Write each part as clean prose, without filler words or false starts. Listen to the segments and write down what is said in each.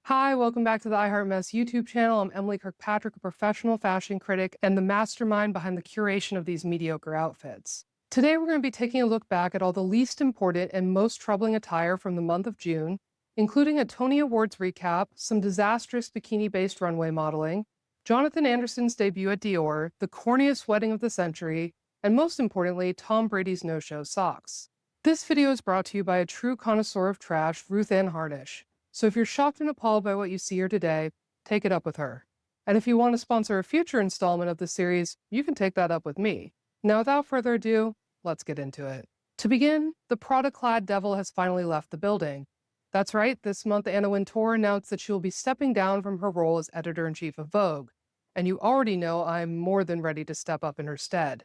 Hi, welcome back to the iHeartMess YouTube channel. I'm Emily Kirkpatrick, a professional fashion critic and the mastermind behind the curation of these mediocre outfits. Today, we're going to be taking a look back at all the least important and most troubling attire from the month of June, including a Tony Awards recap, some disastrous bikini-based runway modeling, Jonathan Anderson's debut at Dior, the corniest wedding of the century, and most importantly, Tom Brady's no-show socks. This video is brought to you by a true connoisseur of trash, Ruth Ann Harnish. So if you're shocked and appalled by what you see here today, take it up with her. And if you want to sponsor a future installment of the series, you can take that up with me. Now, without further ado, let's get into it. To begin, the Prada-clad devil has finally left the building. That's right, this month Anna Wintour announced that she will be stepping down from her role as editor-in-chief of Vogue. And you already know I'm more than ready to step up in her stead.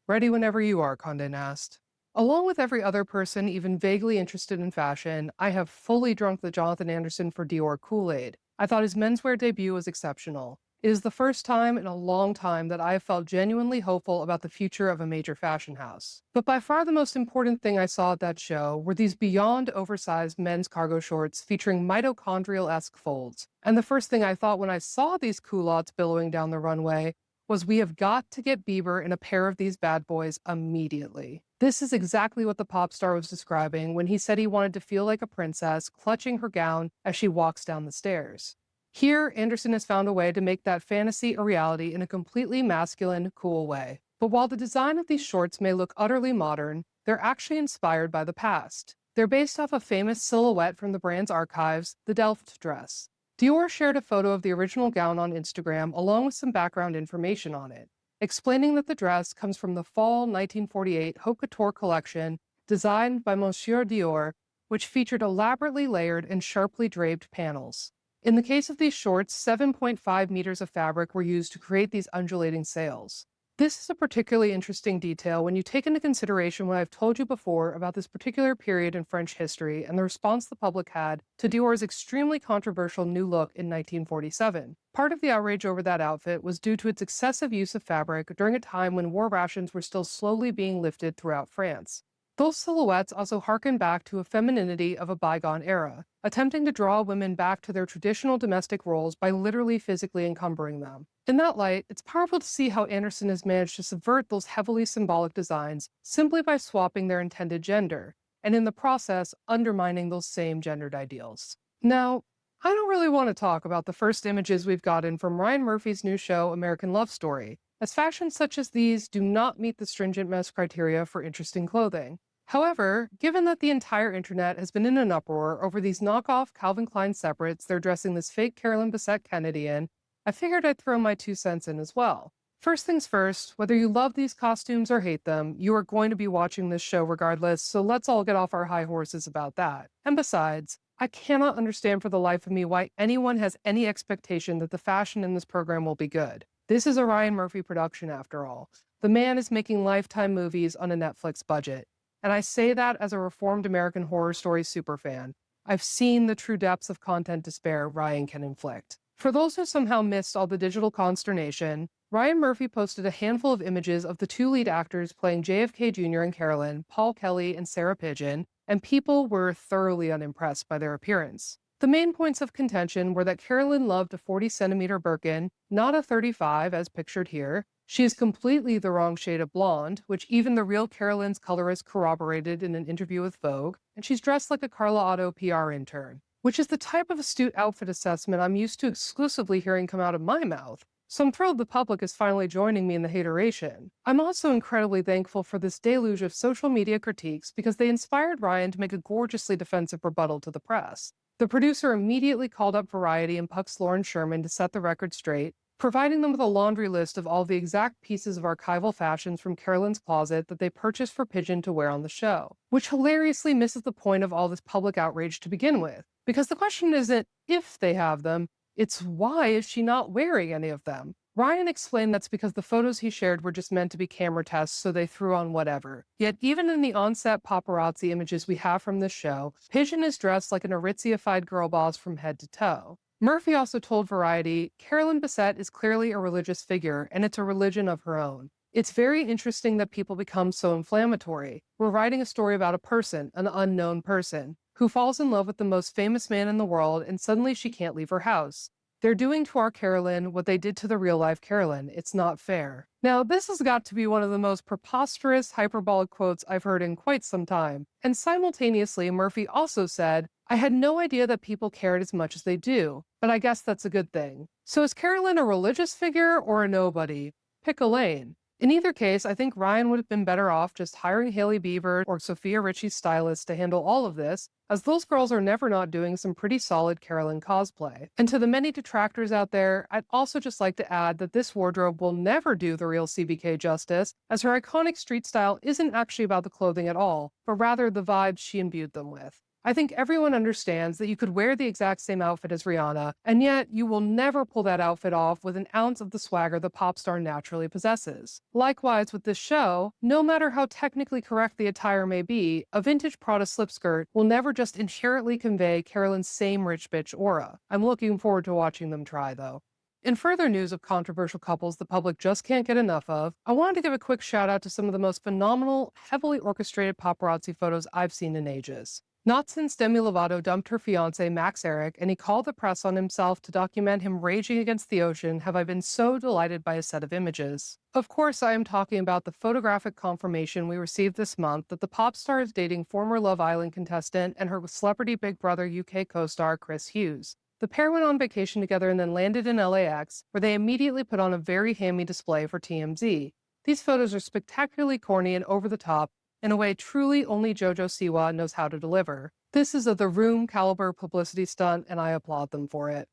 Ready whenever you are, Condé Nast. Along with every other person even vaguely interested in fashion, I have fully drunk the Jonathan Anderson for Dior Kool-Aid. I thought his menswear debut was exceptional. It is the first time in a long time that I have felt genuinely hopeful about the future of a major fashion house. But by far the most important thing I saw at that show were these beyond oversized men's cargo shorts featuring mitochondrial-esque folds. And the first thing I thought when I saw these culottes billowing down the runway was we have got to get Bieber in a pair of these bad boys immediately. This is exactly what the pop star was describing when he said he wanted to feel like a princess clutching her gown as she walks down the stairs. Here, Anderson has found a way to make that fantasy a reality in a completely masculine, cool way. But while the design of these shorts may look utterly modern, they're actually inspired by the past. They're based off a famous silhouette from the brand's archives, the Delft dress. Dior shared a photo of the original gown on Instagram along with some background information on it, explaining that the dress comes from the fall 1948 Haute Couture collection designed by Monsieur Dior, which featured elaborately layered and sharply draped panels. In the case of these shorts, 7.5 meters of fabric were used to create these undulating sails. This is a particularly interesting detail when you take into consideration what I've told you before about this particular period in French history and the response the public had to Dior's extremely controversial new look in 1947. Part of the outrage over that outfit was due to its excessive use of fabric during a time when war rations were still slowly being lifted throughout France. Those silhouettes also harken back to a femininity of a bygone era, attempting to draw women back to their traditional domestic roles by literally physically encumbering them. In that light, it's powerful to see how Anderson has managed to subvert those heavily symbolic designs simply by swapping their intended gender, and in the process, undermining those same gendered ideals. Now, I don't really want to talk about the first images we've gotten from Ryan Murphy's new show, American Love Story, as fashions such as these do not meet the stringent mess criteria for interesting clothing. However, given that the entire internet has been in an uproar over these knockoff Calvin Klein separates they're dressing this fake Carolyn Bessette-Kennedy in, I figured I'd throw my 2 cents in as well. First things first, whether you love these costumes or hate them, you are going to be watching this show regardless, so let's all get off our high horses about that. And besides, I cannot understand for the life of me why anyone has any expectation that the fashion in this program will be good. This is a Ryan Murphy production after all. The man is making Lifetime movies on a Netflix budget. And I say that as a reformed American Horror Story superfan. I've seen the true depths of content despair Ryan can inflict. For those who somehow missed all the digital consternation, Ryan Murphy posted a handful of images of the 2 lead actors playing JFK Jr. and Carolyn, Paul Kelly and Sarah Pidgeon, and people were thoroughly unimpressed by their appearance. The main points of contention were that Carolyn loved a 40-centimeter Birkin, not a 35 as pictured here. She is completely the wrong shade of blonde, which even the real Carolyn's colorist corroborated in an interview with Vogue, and she's dressed like a Carla Otto PR intern, which is the type of astute outfit assessment I'm used to exclusively hearing come out of my mouth. So I'm thrilled the public is finally joining me in the hateration. I'm also incredibly thankful for this deluge of social media critiques because they inspired Ryan to make a gorgeously defensive rebuttal to the press. The producer immediately called up Variety and Puck's Lauren Sherman to set the record straight, providing them with a laundry list of all the exact pieces of archival fashions from Carolyn's closet that they purchased for Pidgeon to wear on the show, which hilariously misses the point of all this public outrage to begin with, because the question isn't if they have them, it's why is she not wearing any of them? Ryan explained that's because the photos he shared were just meant to be camera tests, so they threw on whatever. Yet even in the on-set paparazzi images we have from this show, Pidgeon is dressed like an Aritzia-fied girl boss from head to toe. Murphy also told Variety, Carolyn Bessette is clearly a religious figure, and it's a religion of her own. It's very interesting that people become so inflammatory. We're writing a story about a person, an unknown person. who falls in love with the most famous man in the world and suddenly she can't leave her house. They're doing to our Carolyn what they did to the real-life Carolyn. It's not fair. Now, this has got to be one of the most preposterous, hyperbolic quotes I've heard in quite some time. And simultaneously, Murphy also said, "I had no idea that people cared as much as they do, but I guess that's a good thing." So is Carolyn a religious figure or a nobody? Pick a lane. In either case, I think Ryan would have been better off just hiring Hailey Bieber or Sophia Richie's stylist to handle all of this, as those girls are never not doing some pretty solid Carolyn cosplay. And to the many detractors out there, I'd also just like to add that this wardrobe will never do the real CBK justice, as her iconic street style isn't actually about the clothing at all, but rather the vibes she imbued them with. I think everyone understands that you could wear the exact same outfit as Rihanna, and yet you will never pull that outfit off with an ounce of the swagger the pop star naturally possesses. Likewise with this show, no matter how technically correct the attire may be, a vintage Prada slip skirt will never just inherently convey Carolyn's same rich bitch aura. I'm looking forward to watching them try, though. In further news of controversial couples the public just can't get enough of, I wanted to give a quick shout out to some of the most phenomenal, heavily orchestrated paparazzi photos I've seen in ages. Not since Demi Lovato dumped her fiancé Max Eric and he called the press on himself to document him raging against the ocean have I been so delighted by a set of images. Of course, I am talking about the photographic confirmation we received this month that the pop star is dating former Love Island contestant and her celebrity Big Brother UK co-star Chris Hughes. The pair went on vacation together and then landed in LAX, where they immediately put on a very hammy display for TMZ. These photos are spectacularly corny and over the top, in a way truly only JoJo Siwa knows how to deliver. This is a The Room caliber publicity stunt, and I applaud them for it.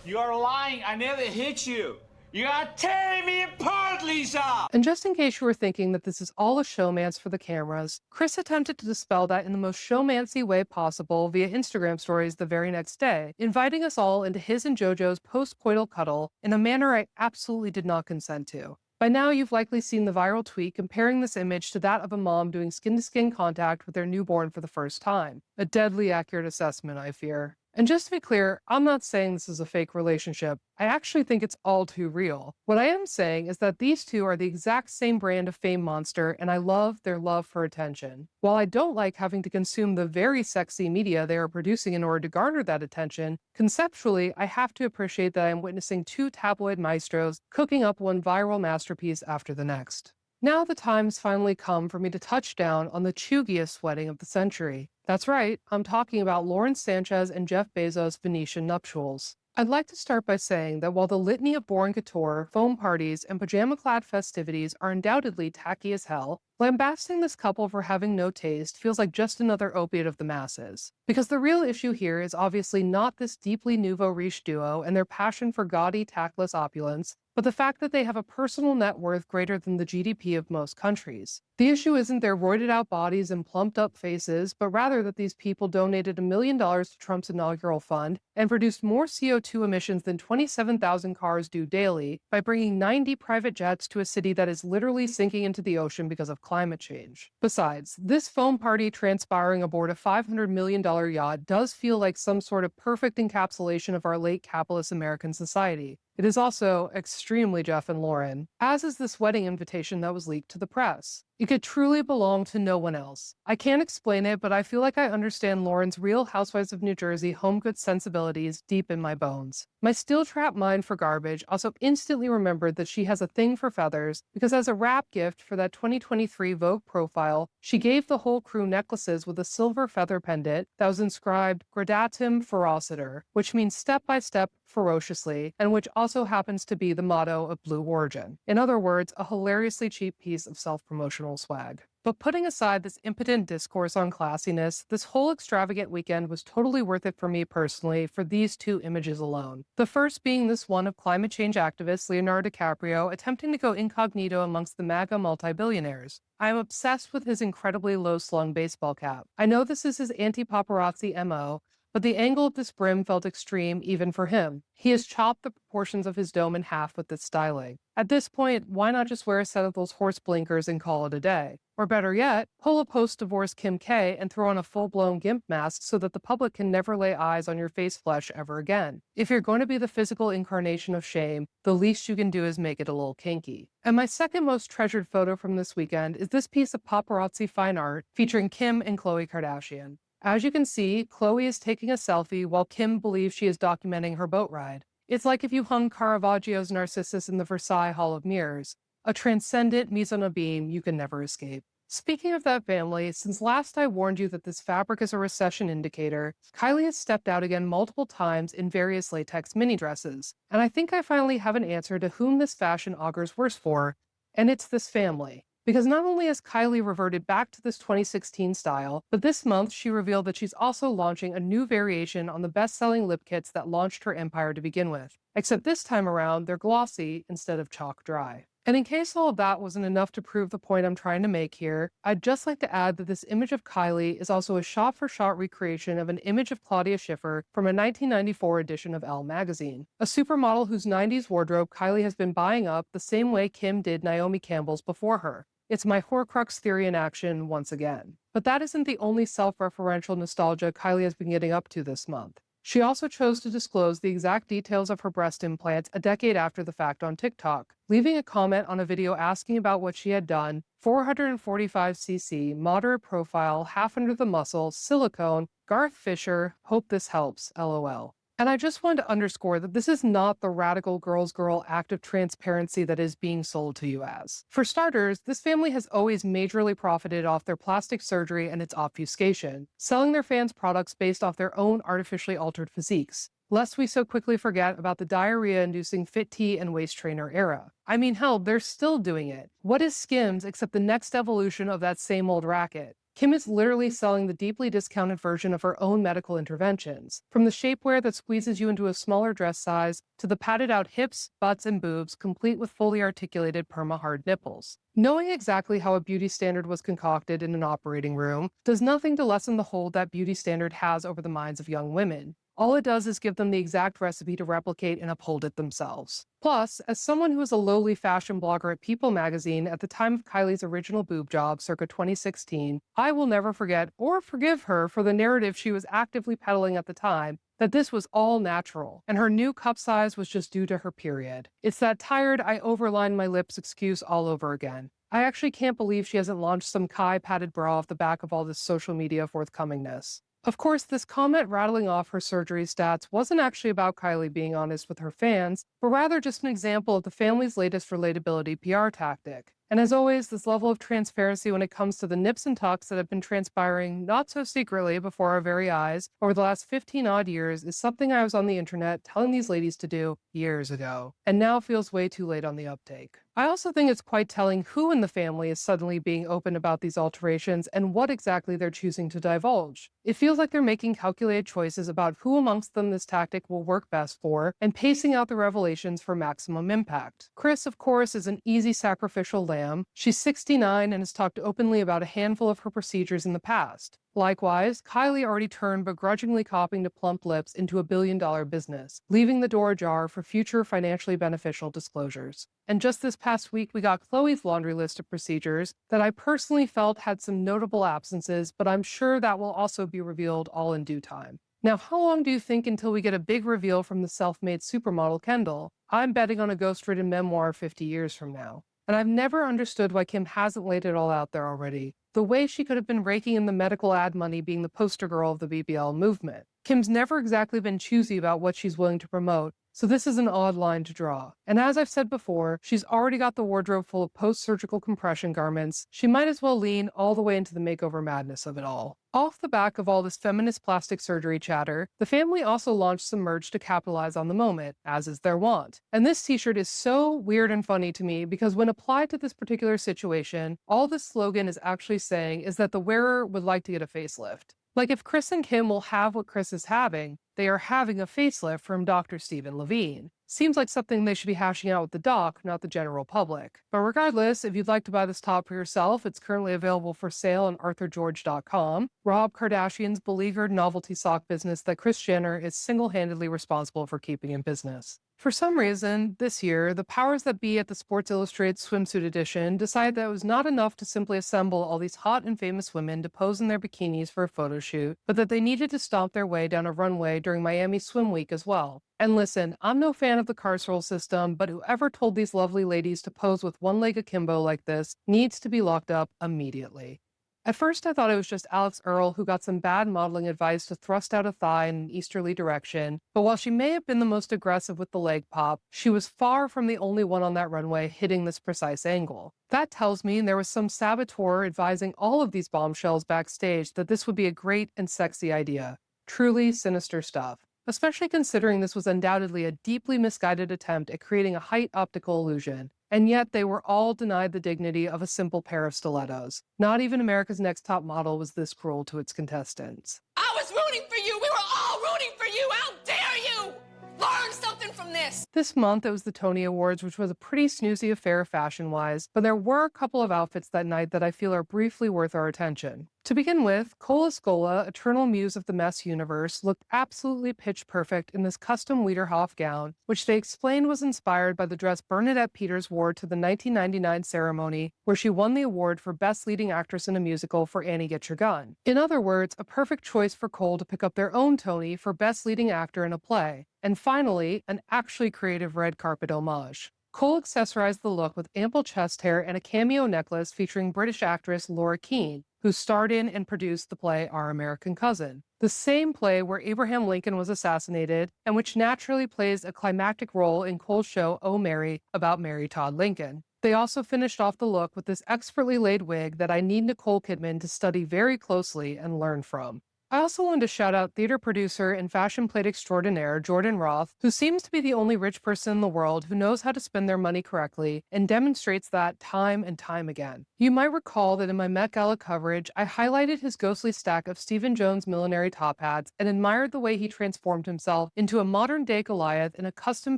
You are lying. I never hit you. You are tearing me apart, Lisa! And just in case you were thinking that this is all a showmance for the cameras, Chris attempted to dispel that in the most showmancy way possible via Instagram stories the very next day, inviting us all into his and JoJo's post-coital cuddle in a manner I absolutely did not consent to. By now, you've likely seen the viral tweet comparing this image to that of a mom doing skin-to-skin contact with their newborn for the first time. A deadly accurate assessment, I fear. And just to be clear, I'm not saying this is a fake relationship. I actually think it's all too real. What I am saying is that these two are the exact same brand of fame monster, and I love their love for attention. While I don't like having to consume the very sexy media they are producing in order to garner that attention, conceptually, I have to appreciate that I am witnessing two tabloid maestros cooking up one viral masterpiece after the next. Now the time's finally come for me to touch down on the cheugiest wedding of the century. That's right, I'm talking about Lauren Sanchez and Jeff Bezos' Venetian nuptials. I'd like to start by saying that while the litany of boring couture, foam parties, and pajama-clad festivities are undoubtedly tacky as hell, lambasting this couple for having no taste feels like just another opiate of the masses. Because the real issue here is obviously not this deeply nouveau riche duo and their passion for gaudy, tactless opulence, but the fact that they have a personal net worth greater than the GDP of most countries. The issue isn't their roided-out bodies and plumped-up faces, but rather that these people donated $1 million to Trump's inaugural fund and produced more CO2 emissions than 27,000 cars do daily by bringing 90 private jets to a city that is literally sinking into the ocean because of climate change. Besides, this foam party transpiring aboard a $500 million yacht does feel like some sort of perfect encapsulation of our late capitalist American society. It is also extremely Jeff and Lauren, as is this wedding invitation that was leaked to the press. It could truly belong to no one else. I can't explain it, but I feel like I understand Lauren's Real Housewives of New Jersey home goods sensibilities deep in my bones. My steel-trap mind for garbage also instantly remembered that she has a thing for feathers, because as a wrap gift for that 2023 Vogue profile, she gave the whole crew necklaces with a silver feather pendant that was inscribed Gradatim Ferociter, which means step-by-step ferociously, and which also happens to be the motto of Blue Origin. In other words, a hilariously cheap piece of self-promotional swag. But putting aside this impotent discourse on classiness, this whole extravagant weekend was totally worth it for me personally for these two images alone. The first being this one of climate change activist Leonardo DiCaprio attempting to go incognito amongst the MAGA multi-billionaires. I am obsessed with his incredibly low-slung baseball cap. I know this is his anti-paparazzi MO, but the angle of this brim felt extreme even for him. He has chopped the proportions of his dome in half with this styling. At this point, why not just wear a set of those horse blinkers and call it a day? Or better yet, pull a post-divorce Kim K and throw on a full-blown gimp mask so that the public can never lay eyes on your face flesh ever again. If you're going to be the physical incarnation of shame, the least you can do is make it a little kinky. And my second most treasured photo from this weekend is this piece of paparazzi fine art featuring Kim and Khloe Kardashian. As you can see, Khloe is taking a selfie while Kim believes she is documenting her boat ride. It's like if you hung Caravaggio's Narcissus in the Versailles Hall of Mirrors, a transcendent mise en abîme you can never escape. Speaking of that family, since last I warned you that this fabric is a recession indicator, Kylie has stepped out again multiple times in various latex mini dresses. And I think I finally have an answer to whom this fashion augurs worse for, and it's this family. Because not only has Kylie reverted back to this 2016 style, but this month she revealed that she's also launching a new variation on the best-selling lip kits that launched her empire to begin with. Except this time around, they're glossy instead of chalk dry. And in case all of that wasn't enough to prove the point I'm trying to make here, I'd just like to add that this image of Kylie is also a shot-for-shot recreation of an image of Claudia Schiffer from a 1994 edition of Elle magazine, a supermodel whose 90s wardrobe Kylie has been buying up the same way Kim did Naomi Campbell's before her. It's my Horcrux theory in action once again. But that isn't the only self-referential nostalgia Kylie has been getting up to this month. She also chose to disclose the exact details of her breast implants a decade after the fact on TikTok, leaving a comment on a video asking about what she had done: 445cc, moderate profile, half under the muscle, silicone, Garth Fisher, hope this helps, LOL. And I just wanted to underscore that this is not the radical girl's girl act of transparency that is being sold to you as. For starters, this family has always majorly profited off their plastic surgery and its obfuscation, selling their fans products based off their own artificially altered physiques, lest we so quickly forget about the diarrhea-inducing fit tee and waist trainer era. I mean, hell, they're still doing it. What is Skims except the next evolution of that same old racket? Kim is literally selling the deeply discounted version of her own medical interventions, from the shapewear that squeezes you into a smaller dress size to the padded out hips, butts, and boobs, complete with fully articulated perma-hard nipples. Knowing exactly how a beauty standard was concocted in an operating room does nothing to lessen the hold that beauty standard has over the minds of young women. All it does is give them the exact recipe to replicate and uphold it themselves. Plus, as someone who was a lowly fashion blogger at People magazine at the time of Kylie's original boob job circa 2016, I will never forget or forgive her for the narrative she was actively peddling at the time that this was all natural, and her new cup size was just due to her period. It's that tired, I overlined my lips excuse all over again. I actually can't believe she hasn't launched some Kai padded bra off the back of all this social media forthcomingness. Of course, this comment rattling off her surgery stats wasn't actually about Kylie being honest with her fans, but rather just an example of the family's latest relatability PR tactic. And as always, this level of transparency when it comes to the nips and tucks that have been transpiring not so secretly before our very eyes over the last 15-odd years is something I was on the internet telling these ladies to do years ago, and now feels way too late on the uptake. I also think it's quite telling who in the family is suddenly being open about these alterations and what exactly they're choosing to divulge. It feels like they're making calculated choices about who amongst them this tactic will work best for and pacing out the revelations for maximum impact. Kris, of course, is an easy sacrificial lamb. She's 69 and has talked openly about a handful of her procedures in the past. Likewise, Kylie already turned begrudgingly copying to plump lips into a billion-dollar business, leaving the door ajar for future financially beneficial disclosures. And just this past week, we got Khloe's laundry list of procedures that I personally felt had some notable absences, but I'm sure that will also be revealed all in due time. Now, how long do you think until we get a big reveal from the self-made supermodel Kendall? I'm betting on a ghost-written memoir 50 years from now. And I've never understood why Kim hasn't laid it all out there already. The way she could have been raking in the medical ad money being the poster girl of the BBL movement. Kim's never exactly been choosy about what she's willing to promote, so this is an odd line to draw. And as I've said before, she's already got the wardrobe full of post-surgical compression garments. She might as well lean all the way into the makeover madness of it all. Off the back of all this feminist plastic surgery chatter, the family also launched some merch to capitalize on the moment, as is their wont. And this t-shirt is so weird and funny to me because when applied to this particular situation, all this slogan is actually saying is that the wearer would like to get a facelift. Like if Kris and Kim will have what Kris is having, they are having a facelift from Dr. Stephen Levine. Seems like something they should be hashing out with the doc, not the general public. But regardless, if you'd like to buy this top for yourself, it's currently available for sale on arthurgeorge.com. Rob Kardashian's beleaguered novelty sock business that Kris Jenner is single-handedly responsible for keeping in business. For some reason, this year, the powers that be at the Sports Illustrated Swimsuit edition decided that it was not enough to simply assemble all these hot and famous women to pose in their bikinis for a photo shoot, but that they needed to stomp their way down a runway during Miami Swim Week as well. And listen, I'm no fan of the carceral system, but whoever told these lovely ladies to pose with one leg akimbo like this needs to be locked up immediately. At first, I thought it was just Alex Earle who got some bad modeling advice to thrust out a thigh in an easterly direction, but while she may have been the most aggressive with the leg pop, she was far from the only one on that runway hitting this precise angle. That tells me there was some saboteur advising all of these bombshells backstage that this would be a great and sexy idea. Truly sinister stuff, especially considering this was undoubtedly a deeply misguided attempt at creating a height optical illusion. And yet they were all denied the dignity of a simple pair of stilettos. Not even America's Next Top Model was this cruel to its contestants. I was rooting for you! We were all rooting for you! How dare you! Learn something from this! This month it was the Tony Awards, which was a pretty snoozy affair fashion-wise, but there were a couple of outfits that night that I feel are briefly worth our attention. To begin with, Escola, eternal muse of the mess universe, looked absolutely pitch perfect in this custom Wiederhoff gown, which they explained was inspired by the dress Bernadette Peters wore to the 1999 ceremony, where she won the award for Best Leading Actress in a Musical for Annie Get Your Gun. In other words, a perfect choice for Cole to pick up their own Tony for Best Leading Actor in a Play. And finally, an actually creative red carpet homage. Cole accessorized the look with ample chest hair and a cameo necklace featuring British actress Laura Keane, who starred in and produced the play Our American Cousin, the same play where Abraham Lincoln was assassinated and which naturally plays a climactic role in Cole's show Oh Mary about Mary Todd Lincoln. They also finished off the look with this expertly laid wig that I need Nicole Kidman to study very closely and learn from. I also wanted to shout out theater producer and fashion plate extraordinaire Jordan Roth, who seems to be the only rich person in the world who knows how to spend their money correctly and demonstrates that time and time again. You might recall that in my Met Gala coverage, I highlighted his ghostly stack of Stephen Jones millinery top hats and admired the way he transformed himself into a modern-day Goliath in a custom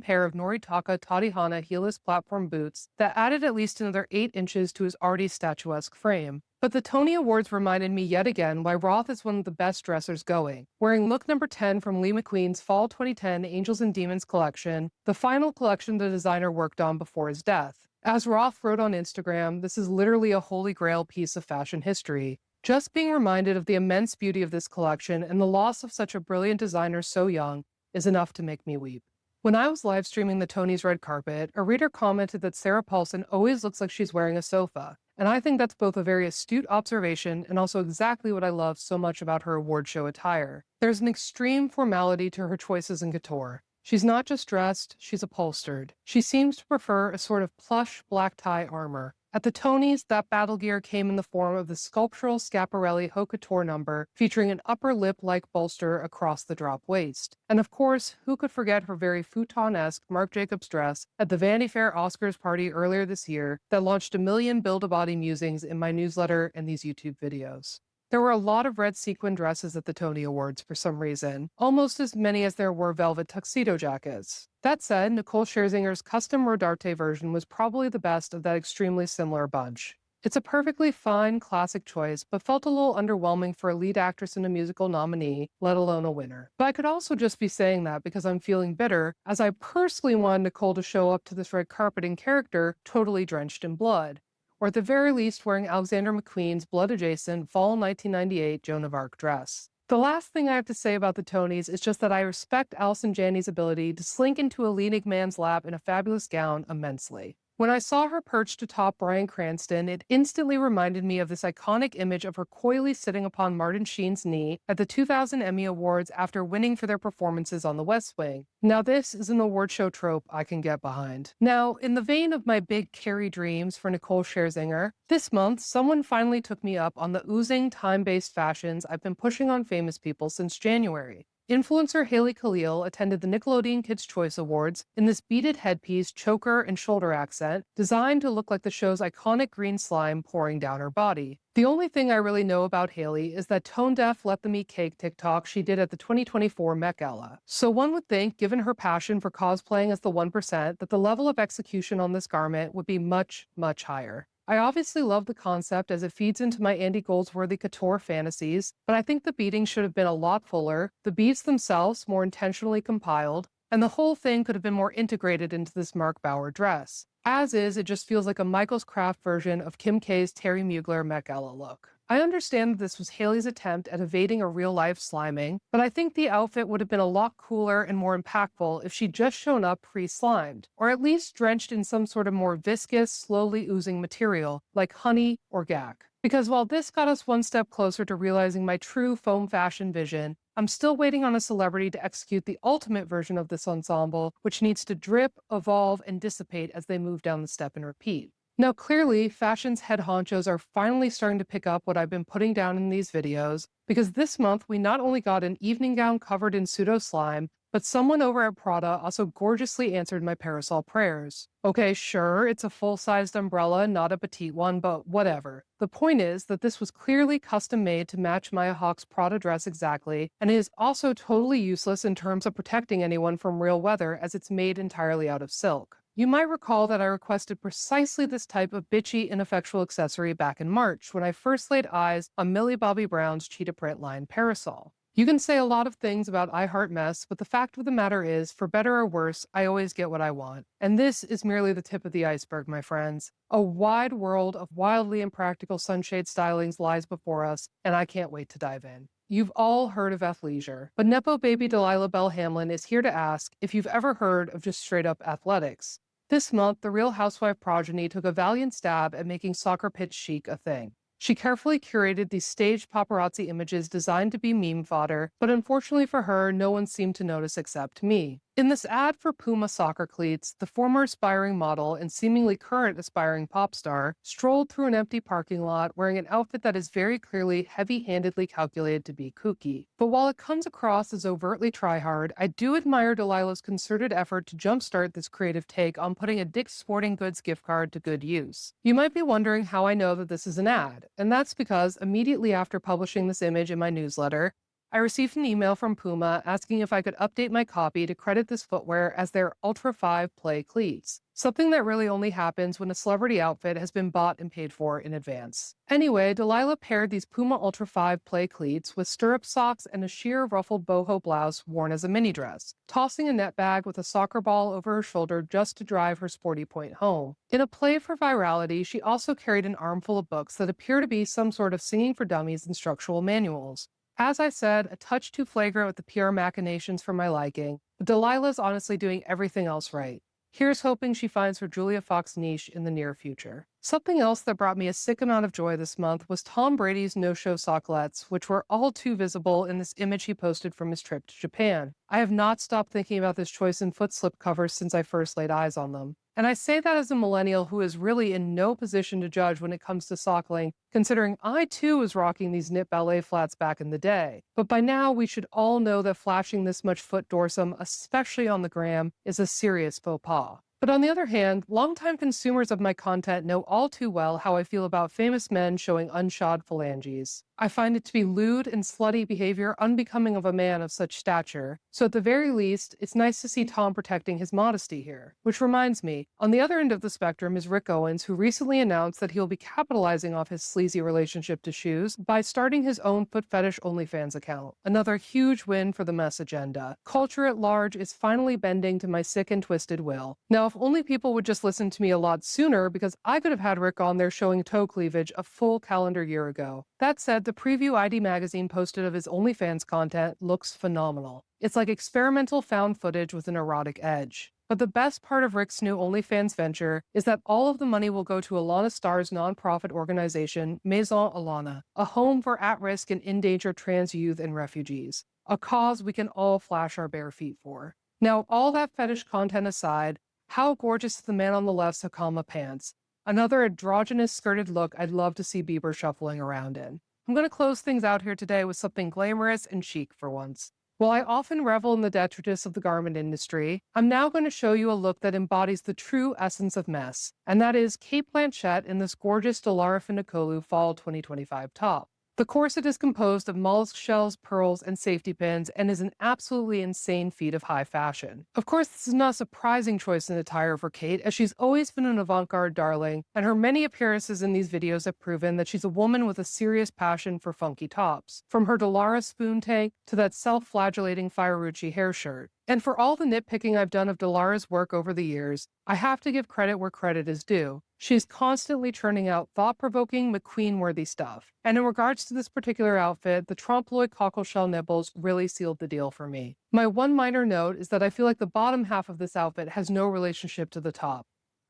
pair of Noritaka Tadihana heelless platform boots that added at least another 8 inches to his already statuesque frame. But the Tony Awards reminded me yet again why Roth is one of the best dressers going. Wearing look number 10 from Lee McQueen's Fall 2010 Angels and Demons collection, the final collection the designer worked on before his death. As Roth wrote on Instagram, this is literally a holy grail piece of fashion history. Just being reminded of the immense beauty of this collection and the loss of such a brilliant designer so young is enough to make me weep. When I was live streaming the Tony's red carpet, a reader commented that Sarah Paulson always looks like she's wearing a sofa. And I think that's both a very astute observation and also exactly what I love so much about her award show attire. There's an extreme formality to her choices in couture. She's not just dressed, she's upholstered. She seems to prefer a sort of plush black tie armor. At the Tonys, that battle gear came in the form of the sculptural Schiaparelli haute couture number featuring an upper lip-like bolster across the drop waist. And of course, who could forget her very futon-esque Marc Jacobs dress at the Vanity Fair Oscars party earlier this year that launched a million build-a-body musings in my newsletter and these YouTube videos. There were a lot of red sequin dresses at the Tony Awards for some reason, almost as many as there were velvet tuxedo jackets. That said, Nicole Scherzinger's custom Rodarte version was probably the best of that extremely similar bunch. It's a perfectly fine, classic choice, but felt a little underwhelming for a lead actress in a musical nominee, let alone a winner. But I could also just be saying that because I'm feeling bitter, as I personally wanted Nicole to show up to this red carpet in character totally drenched in blood, or at the very least wearing Alexander McQueen's blood-adjacent Fall 1998 Joan of Arc dress. The last thing I have to say about the Tonys is just that I respect Allison Janney's ability to slink into a leading man's lap in a fabulous gown immensely. When I saw her perched atop Bryan Cranston, it instantly reminded me of this iconic image of her coyly sitting upon Martin Sheen's knee at the 2000 Emmy Awards after winning for their performances on The West Wing. Now this is an award show trope I can get behind. Now, in the vein of my big Carrie dreams for Nicole Scherzinger, this month someone finally took me up on the oozing time-based fashions I've been pushing on famous people since January. Influencer Haley Kalil attended the Nickelodeon Kids' Choice Awards in this beaded headpiece, choker, and shoulder accent, designed to look like the show's iconic green slime pouring down her body. The only thing I really know about Haley is that tone-deaf Let Them Eat Cake TikTok she did at the 2024 Met Gala. So one would think, given her passion for cosplaying as the 1%, that the level of execution on this garment would be much, much higher. I obviously love the concept as it feeds into my Andy Goldsworthy couture fantasies, but I think the beading should have been a lot fuller, the beads themselves more intentionally compiled, and the whole thing could have been more integrated into this Mark Bauer dress. As is, it just feels like a Michael's Craft version of Kim K's Terry Mugler Met Gala look. I understand that this was Hailey's attempt at evading a real-life sliming, but I think the outfit would have been a lot cooler and more impactful if she'd just shown up pre-slimed, or at least drenched in some sort of more viscous, slowly oozing material, like honey or gack. Because while this got us one step closer to realizing my true foam fashion vision, I'm still waiting on a celebrity to execute the ultimate version of this ensemble, which needs to drip, evolve, and dissipate as they move down the step and repeat. Now, clearly, fashion's head honchos are finally starting to pick up what I've been putting down in these videos, because this month we not only got an evening gown covered in pseudo slime, but someone over at Prada also gorgeously answered my parasol prayers. Okay, sure, it's a full-sized umbrella, not a petite one, but whatever. The point is that this was clearly custom-made to match Maya Hawke's Prada dress exactly, and it is also totally useless in terms of protecting anyone from real weather as it's made entirely out of silk. You might recall that I requested precisely this type of bitchy, ineffectual accessory back in March when I first laid eyes on Millie Bobby Brown's cheetah print line parasol. You can say a lot of things about I Heart Mess, but the fact of the matter is, for better or worse, I always get what I want. And this is merely the tip of the iceberg, my friends. A wide world of wildly impractical sunshade stylings lies before us, and I can't wait to dive in. You've all heard of athleisure, but Nepo baby Delilah Belle Hamlin is here to ask if you've ever heard of just straight-up athletics. This month, the Real Housewife progeny took a valiant stab at making soccer pitch chic a thing. She carefully curated these staged paparazzi images designed to be meme fodder, but unfortunately for her, no one seemed to notice except me. In this ad for Puma soccer cleats, the former aspiring model and seemingly current aspiring pop star strolled through an empty parking lot wearing an outfit that is very clearly heavy-handedly calculated to be kooky. But while it comes across as overtly try-hard, I do admire Delilah's concerted effort to jumpstart this creative take on putting a Dick's Sporting Goods gift card to good use. You might be wondering how I know that this is an ad, and that's because immediately after publishing this image in my newsletter, I received an email from Puma asking if I could update my copy to credit this footwear as their Ultra 5 Play cleats, something that really only happens when a celebrity outfit has been bought and paid for in advance. Anyway, Delilah paired these Puma Ultra 5 Play cleats with stirrup socks and a sheer ruffled boho blouse worn as a mini dress, tossing a net bag with a soccer ball over her shoulder just to drive her sporty point home. In a play for virality, she also carried an armful of books that appear to be some sort of Singing for Dummies instructional manuals. As I said, a touch too flagrant with the PR machinations for my liking, but Delilah's honestly doing everything else right. Here's hoping she finds her Julia Fox niche in the near future. Something else that brought me a sick amount of joy this month was Tom Brady's no-show socklets, which were all too visible in this image he posted from his trip to Japan. I have not stopped thinking about this choice in foot slip covers since I first laid eyes on them. And I say that as a millennial who is really in no position to judge when it comes to sockling, considering I too was rocking these knit ballet flats back in the day. But by now, we should all know that flashing this much foot dorsum, especially on the gram, is a serious faux pas. But on the other hand, longtime consumers of my content know all too well how I feel about famous men showing unshod phalanges. I find it to be lewd and slutty behavior unbecoming of a man of such stature, so at the very least, it's nice to see Tom protecting his modesty here. Which reminds me, on the other end of the spectrum is Rick Owens, who recently announced that he'll be capitalizing off his sleazy relationship to shoes by starting his own foot fetish OnlyFans account. Another huge win for the mess agenda. Culture at large is finally bending to my sick and twisted will. Now, if only people would just listen to me a lot sooner, because I could have had Rick on there showing toe cleavage a full calendar year ago. That said, the preview ID magazine posted of his OnlyFans content looks phenomenal. It's like experimental found footage with an erotic edge. But the best part of Rick's new OnlyFans venture is that all of the money will go to Alana Starr's nonprofit organization, Maison Alana, a home for at-risk and endangered trans youth and refugees, a cause we can all flash our bare feet for. Now, all that fetish content aside, how gorgeous is the man on the left's Hakama pants? Another androgynous skirted look I'd love to see Bieber shuffling around in. I'm going to close things out here today with something glamorous and chic for once. While I often revel in the detritus of the garment industry, I'm now going to show you a look that embodies the true essence of mess, and that is Cate Blanchett in this gorgeous Dilara Findikoglu Fall 2025 top. The corset is composed of mollusk shells, pearls, and safety pins, and is an absolutely insane feat of high fashion. Of course, this is not a surprising choice in attire for Cate, as she's always been an avant-garde darling, and her many appearances in these videos have proven that she's a woman with a serious passion for funky tops, from her Dilara spoon tank to that self-flagellating Fiorucci hair shirt. And for all the nitpicking I've done of Dilara's work over the years, I have to give credit where credit is due. She's constantly churning out thought-provoking, McQueen-worthy stuff. And in regards to this particular outfit, the trompe-l'oeil cockle-shell nipples really sealed the deal for me. My one minor note is that I feel like the bottom half of this outfit has no relationship to the top.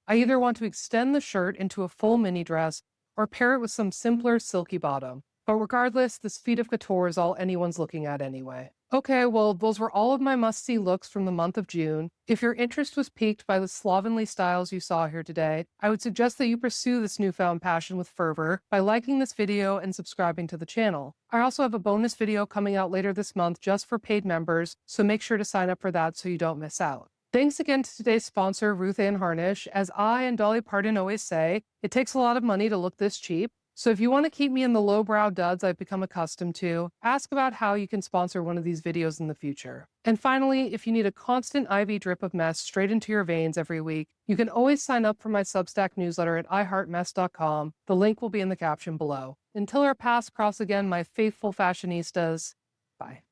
I either want to extend the shirt into a full mini dress or pair it with some simpler, silky bottom. But regardless, this feat of couture is all anyone's looking at anyway. Okay, well, those were all of my must-see looks from the month of June. If your interest was piqued by the slovenly styles you saw here today, I would suggest that you pursue this newfound passion with fervor by liking this video and subscribing to the channel. I also have a bonus video coming out later this month just for paid members, so make sure to sign up for that so you don't miss out. Thanks again to today's sponsor, Ruth Ann Harnish. As I and Dolly Parton always say, it takes a lot of money to look this cheap. So if you want to keep me in the lowbrow duds I've become accustomed to, ask about how you can sponsor one of these videos in the future. And finally, if you need a constant IV drip of mess straight into your veins every week, you can always sign up for my Substack newsletter at iheartmess.com. The link will be in the caption below. Until our paths cross again, my faithful fashionistas, bye.